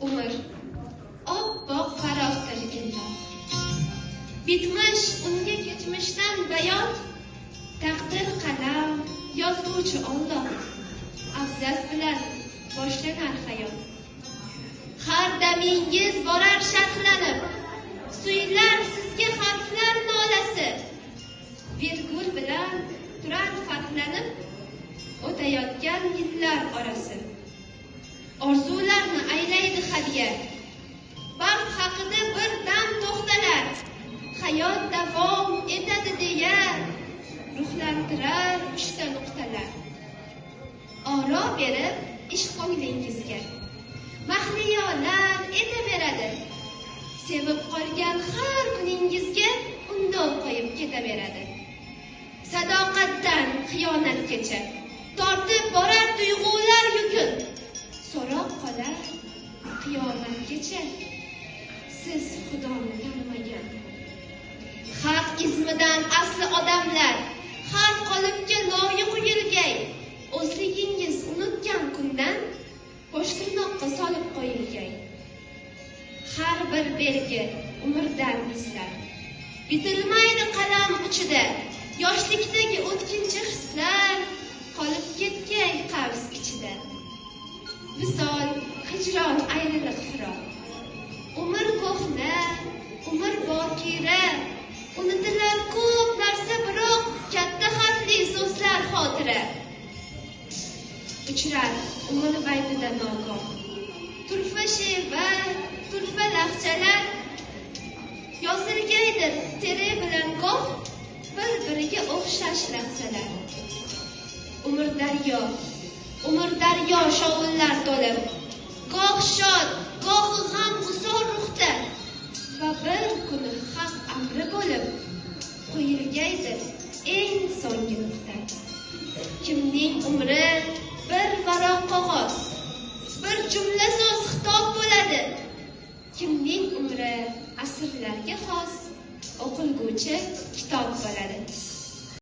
umr oppoq farog'dir illoq. Bitmish unga kechmishdan bayot, taqdir qalam yozguvchi Alloh. Afzal bilan boshlanar hayot. Har damingiz borar sharhlanib, suylar sizga harflar nolasi. Virgul bilan turar farqlanib, o'tayotgan yillar orasi. Orzularni aylaydi hadya, baxt haqida bir dam to'xtalar. Hayot davom etadi deya ruhlantirar uchta nuqtalar. Oro berib ish ko'nglingizga, mahliyolar etaveradi. Sevib qolgan har kuningizga undov qo'yib ketaveradi. Sadoqatdan xiyonatgacha tortib borar tuyg'ular yukin. So'roq qolar qiyomatgacha siz Xudoni tanimagan. Haq izmidan asli odamlar har qolibga loyiq uyilgay. O'zligingiz unutgan kundan qo'shtirnoqqa solib qo'yilgay. Har bir belgi umrdan izlar, bitilmaydi qalam uchida. Yoshlikdagi o'tkinchi hislar qolib ketgay qavs ichida. Misol hijron, ayriliq, firoq. Umr ko'hna, umr bokira. Unutilar ko'p narsa, biroq katta xatli so'zlar xotira. Uchrar umr baytida nogoh, turfa sheva, turfa laqchalar. Yozilgaydir tere bilan goh, bir-biriga o'xshash lahzalar. Umr daryo shovullar to'lib, goh shod, goh g'am g'usor ruhda. Va bir kuni haq amri bo'lib qo'yilgaydir eng so'nggi nuqta. Kimning umri bir varoq qog'oz, bir jumla so'z xitob bo'ladi. Kimning umri asrlarga xos o'qilguvchi kitob bo'ladi.